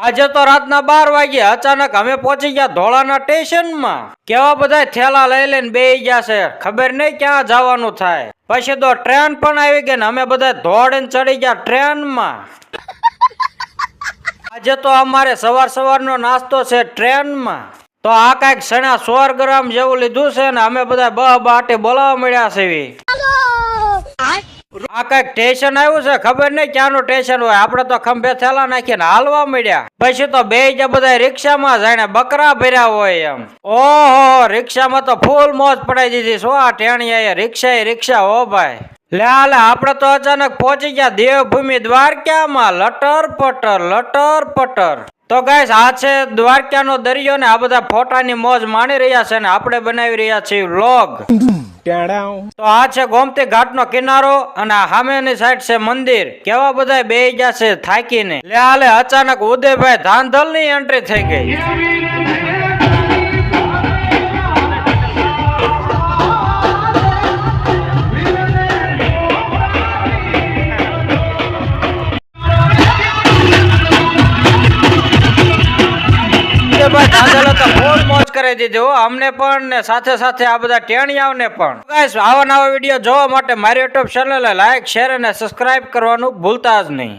આજે તો રાતના 12 વાગે અચાનક અમે પહોંચી ગયા ધોળાના સ્ટેશનમાં. કેવા બધા થેલા લઈ લઈને બેહી ગયા છે, ખબર નહીં ક્યાં જવાનું થાય. પછી તો ટ્રેન પણ આવી ગઈ ને અમે બધા દોડીને ચડી ગયા ટ્રેનમાં. આજે તો અમારે સવારનો નાસ્તો છે ટ્રેનમાં. તો આ કઈક સણા 100 ગ્રામ જેવું લીધું છે ને અમે બધા બહ બાટે બોલાવા મળ્યા છે. આ કઈક સ્ટેશન આવ્યું છે, ખબર નહીં ક્યાંનું સ્ટેશન હોય. આપડે તો ખંભે થેલા નાખીને હાલવા મળ્યા. પછી તો બે બધા રિક્ષામાં જાણે બકરા ભર્યા હોય એમ. ઓહો, રિક્ષામાં તો ફૂલ મોજ પડાઈ દીધી. શું આ ટેણીયા રિક્ષા હો ભાઈ. લે આપડે તો અચાનક પહોંચી ગયા દેવભૂમિ દ્વારકામાં. લટર પટર. તો ગાઈસ, આ છે દ્વારકાનો દરિયો ને આ બધા ફોટાની મોજ માણી રહ્યા છે ને આપણે બનાવી રહ્યા છીએ વ્લોગ. તો આ છે ગોમતી ઘાટનો કિનારો અને આ સામેની સાઈડ છે મંદિર. કેવા બધા બેહી ગયા છે થાકીને. લે અચાનક ઉદયભાઈ ધાંધલ ની એન્ટ્રી થઈ ગઈ. ફૂલ મોજ કરી દીધી અમને પણ ને સાથે સાથે આ બધા ટેણિયાઓને પણ. ગાઈસ, આવા નવા વિડીયો જોવા માટે મારી યુટ્યુબ ચેનલને લાઈક, શેર અને સબસ્ક્રાઇબ કરવાનું ભૂલતા જ નહીં.